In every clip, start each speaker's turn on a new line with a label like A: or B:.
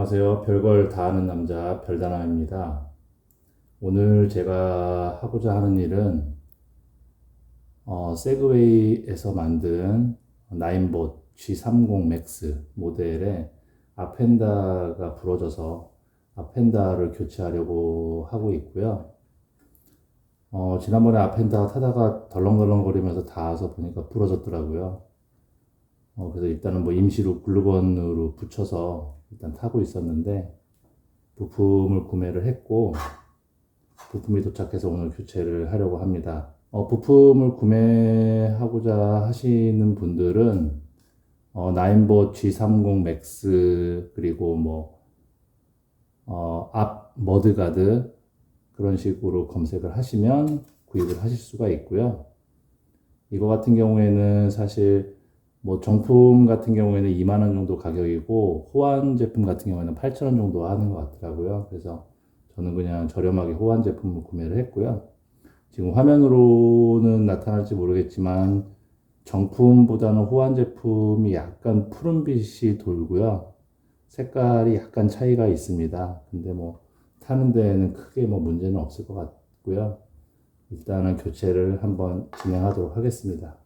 A: 안녕하세요. 별걸 다 아는 남자 별다나입니다. 오늘 제가 하고자 하는 일은 세그웨이에서 만든 나인봇 G30 맥스 모델의 앞펜다가 부러져서 앞펜다를 교체하려고 하고 있고요. 지난번에 앞펜다 타다가 덜렁덜렁거리면서 닿아서 보니까 부러졌더라고요. 그래서 일단은 뭐 임시로 글루건으로 붙여서 일단 타고 있었는데 부품을 구매를 했고 부품이 도착해서 오늘 교체를 하려고 합니다. 부품을 구매하고자 하시는 분들은 나인봇 G30 맥스 그리고 앞 머드가드 그런 식으로 검색을 하시면 구입을 하실 수가 있고요. 이거 같은 경우에는 사실 정품 같은 경우에는 2만 원 정도 가격이고 호환 제품 같은 경우에는 8천 원 정도 하는 것 같더라고요. 그래서 저는 그냥 저렴하게 호환 제품을 구매를 했고요. 지금 화면으로는 나타날지 모르겠지만 정품보다는 호환 제품이 약간 푸른빛이 돌고요. 색깔이 약간 차이가 있습니다. 근데 타는 데에는 크게 문제는 없을 것 같고요. 일단은 교체를 한번 진행하도록 하겠습니다.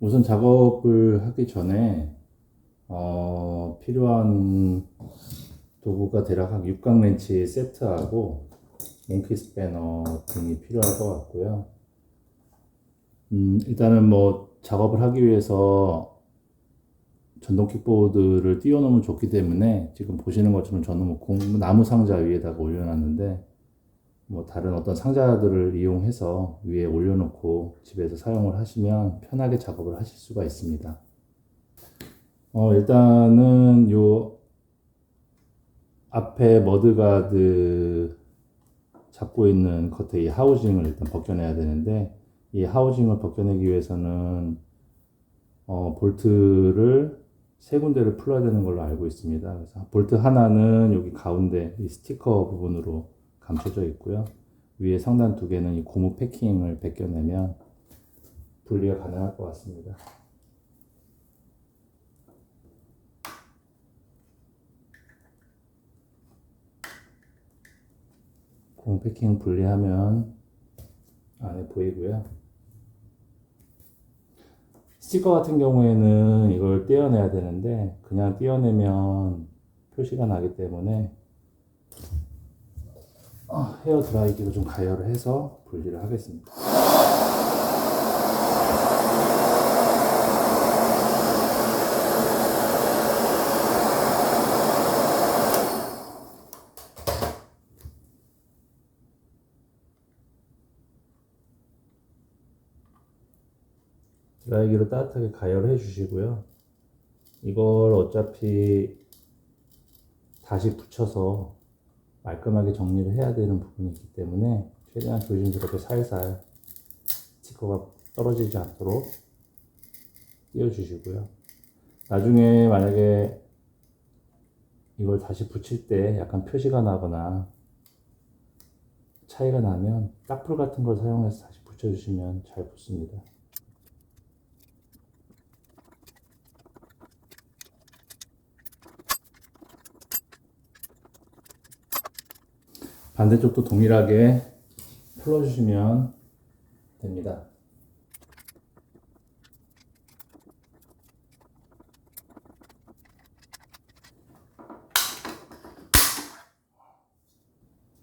A: 우선 작업을 하기 전에 필요한 도구가 대략 한 6각 렌치 세트하고 몽키 스패너 등이 필요할 것 같고요. 일단은 작업을 하기 위해서 전동 킥보드를 띄워놓으면 좋기 때문에 지금 보시는 것처럼 저는 나무 상자 위에다가 올려놨는데 다른 어떤 상자들을 이용해서 위에 올려놓고 집에서 사용을 하시면 편하게 작업을 하실 수가 있습니다. 일단은 요 앞에 머드가드 잡고 있는 겉에 이 하우징을 일단 벗겨내야 되는데 이 하우징을 벗겨내기 위해서는 볼트를 세 군데를 풀어야 되는 걸로 알고 있습니다. 그래서 볼트 하나는 여기 가운데 이 스티커 부분으로 감춰져 있고요. 위에 상단 두 개는 이 고무 패킹을 벗겨내면 분리가 가능할 것 같습니다. 고무 패킹 분리하면 안에 보이고요. 스티커 같은 경우에는 이걸 떼어내야 되는데 그냥 떼어내면 표시가 나기 때문에 헤어 드라이기로 좀 가열을 해서 분리를 하겠습니다. 드라이기로 따뜻하게 가열을 해 주시고요. 이걸 어차피 다시 붙여서 말끔하게 정리를 해야 되는 부분이 있기 때문에 최대한 조심스럽게 살살 스티커가 떨어지지 않도록 띄워주시고요. 나중에 만약에 이걸 다시 붙일 때 약간 표시가 나거나 차이가 나면 딱풀 같은 걸 사용해서 다시 붙여주시면 잘 붙습니다. 반대쪽도 동일하게 풀어주시면 됩니다.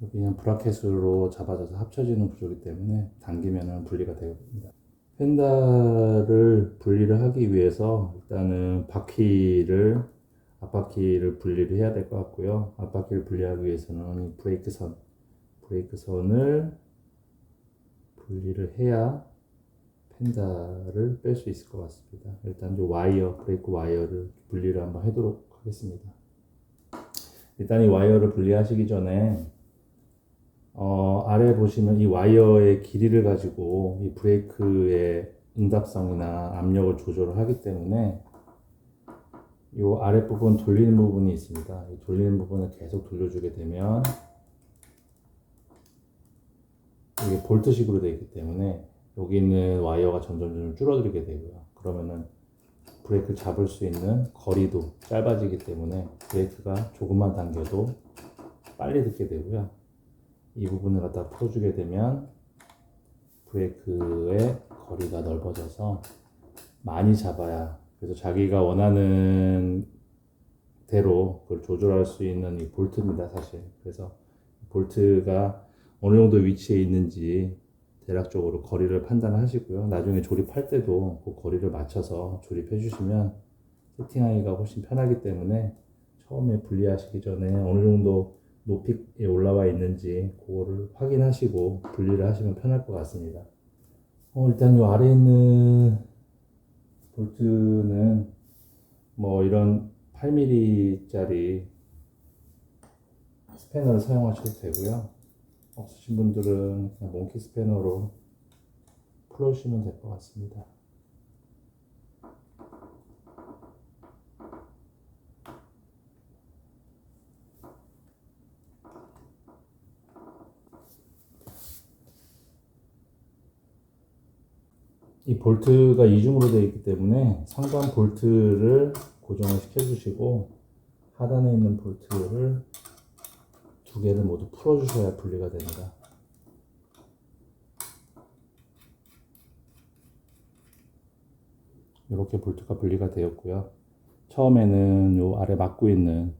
A: 여기는 브라켓으로 잡아져서 합쳐지는 구조이기 때문에 당기면 분리가 됩니다. 펜다를 분리를 하기 위해서 일단은 앞바퀴를 분리를 해야 될 것 같고요. 앞바퀴를 분리하기 위해서는 브레이크선을 분리를 해야 펜다를 뺄 수 있을 것 같습니다. 일단 브레이크 와이어를 분리를 한번 하도록 하겠습니다. 일단 이 와이어를 분리하시기 전에 아래 보시면 이 와이어의 길이를 가지고 이 브레이크의 응답성이나 압력을 조절을 하기 때문에 이 아랫부분 돌리는 부분이 있습니다. 이 돌리는 부분을 계속 돌려주게 되면 이게 볼트식으로 되어 있기 때문에 여기 있는 와이어가 점점 줄어들게 되고요. 그러면은 브레이크를 잡을 수 있는 거리도 짧아지기 때문에 브레이크가 조금만 당겨도 빨리 딛게 되고요. 이 부분을 갖다 풀어주게 되면 브레이크의 거리가 넓어져서 많이 잡아야, 그래서 자기가 원하는 대로 그걸 조절할 수 있는 이 볼트입니다, 사실. 그래서 볼트가 어느 정도 위치에 있는지 대략적으로 거리를 판단하시고요. 나중에 조립할 때도 그 거리를 맞춰서 조립해 주시면 세팅하기가 훨씬 편하기 때문에 처음에 분리하시기 전에 어느 정도 높이에 올라와 있는지 그거를 확인하시고 분리를 하시면 편할 것 같습니다. 일단 이 아래에 있는 볼트는 뭐 이런 8mm짜리 스패너를 사용하셔도 되고요. 없으신 분들은 그냥 몽키 스패너로 풀어주시면 될 것 같습니다. 이 볼트가 이중으로 되어 있기 때문에 상단 볼트를 고정을 시켜주시고 하단에 있는 볼트를 두 개를 모두 풀어주셔야 분리가 됩니다. 이렇게 볼트가 분리가 되었고요. 처음에는 요 아래 막고 있는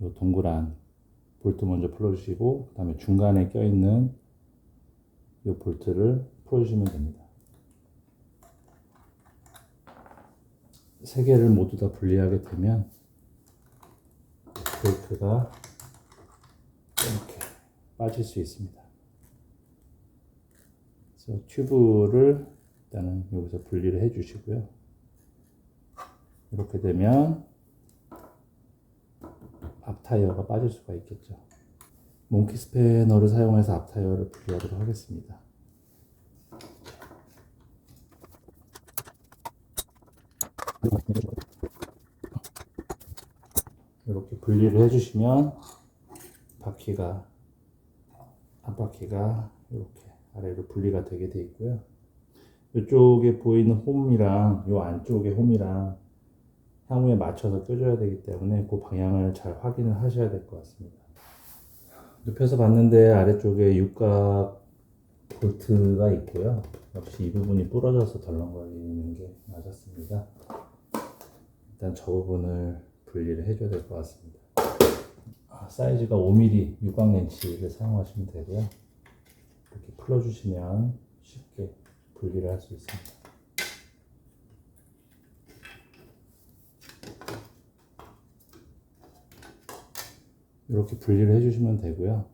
A: 요 동그란 볼트 먼저 풀어주시고, 그 다음에 중간에 껴있는 요 볼트를 풀어주시면 됩니다. 세 개를 모두 다 분리하게 되면 브레이크가 이렇게 빠질 수 있습니다. 그래서 튜브를 일단은 여기서 분리를 해 주시고요. 이렇게 되면 앞 타이어가 빠질 수가 있겠죠. 몽키 스패너를 사용해서 앞 타이어를 분리하도록 하겠습니다. 이렇게 분리를 해주시면 바퀴가, 앞바퀴가 이렇게 아래로 분리가 되게 되어 있고요. 이쪽에 보이는 홈이랑 이 안쪽의 홈이랑 향후에 맞춰서 껴줘야 되기 때문에 그 방향을 잘 확인을 하셔야 될 것 같습니다. 눕혀서 봤는데 아래쪽에 육각 볼트가 있고요. 역시 이 부분이 부러져서 덜렁거리는 게 맞았습니다. 일단 저 부분을 분리를 해줘야 될 것 같습니다. 사이즈가 5mm 육각 렌치를 사용하시면 되고요. 이렇게 풀어주시면 쉽게 분리를 할 수 있습니다. 이렇게 분리를 해주시면 되고요.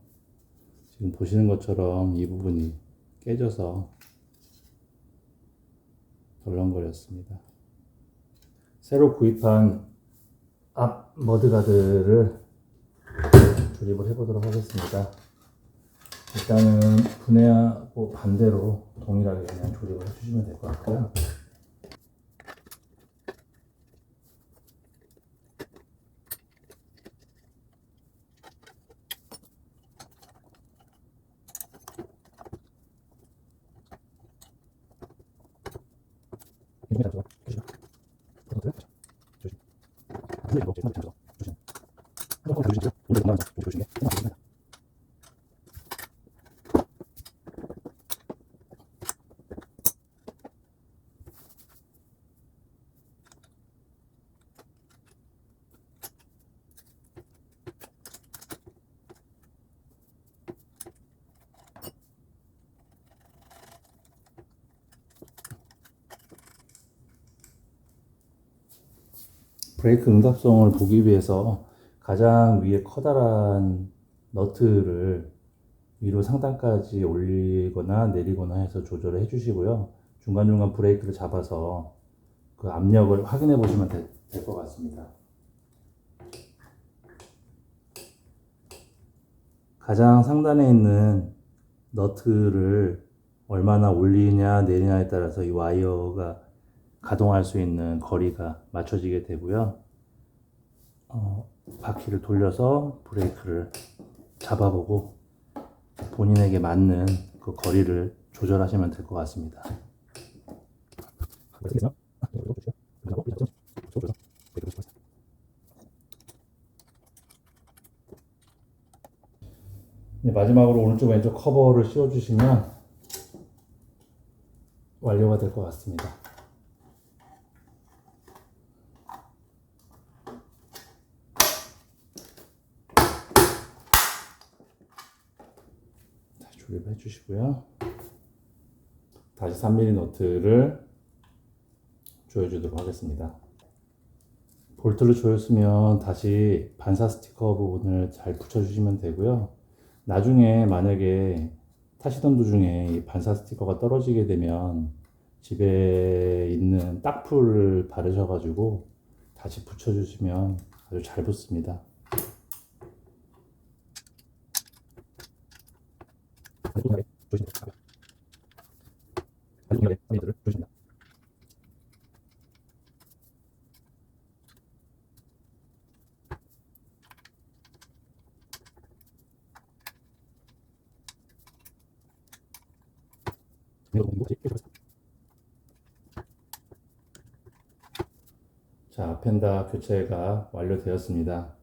A: 지금 보시는 것처럼 이 부분이 깨져서 덜렁거렸습니다. 새로 구입한 앞 머드가드를 조립을 해보도록 하겠습니다. 일단은 분해하고 반대로 동일하게 그냥 조립을 해주시면 될 것 같고요. 브레이크 응답성을 보기 위해서 가장 위에 커다란 너트를 위로 상단까지 올리거나 내리거나 해서 조절을 해 주시고요. 중간중간 브레이크를 잡아서 그 압력을 확인해 보시면 될 것 같습니다. 가장 상단에 있는 너트를 얼마나 올리냐 내리냐에 따라서 이 와이어가 가동할 수 있는 거리가 맞춰지게 되고요. 바퀴를 돌려서 브레이크를 잡아보고 본인에게 맞는 그 거리를 조절하시면 될 것 같습니다. 마지막으로 오른쪽 왼쪽 커버를 씌워주시면 완료가 될 것 같습니다. 다시 조립해 주시고요. 다시 3mm 너트를 조여주도록 하겠습니다. 볼트를 조였으면 다시 반사 스티커 부분을 잘 붙여주시면 되고요. 나중에 만약에 타시던 도중에 이 반사 스티커가 떨어지게 되면 집에 있는 딱풀을 바르셔가지고 다시 붙여주시면 아주 잘 붙습니다. 자, 펜다 교체가 완료되었습니다.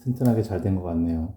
A: 튼튼하게 잘 된 것 같네요.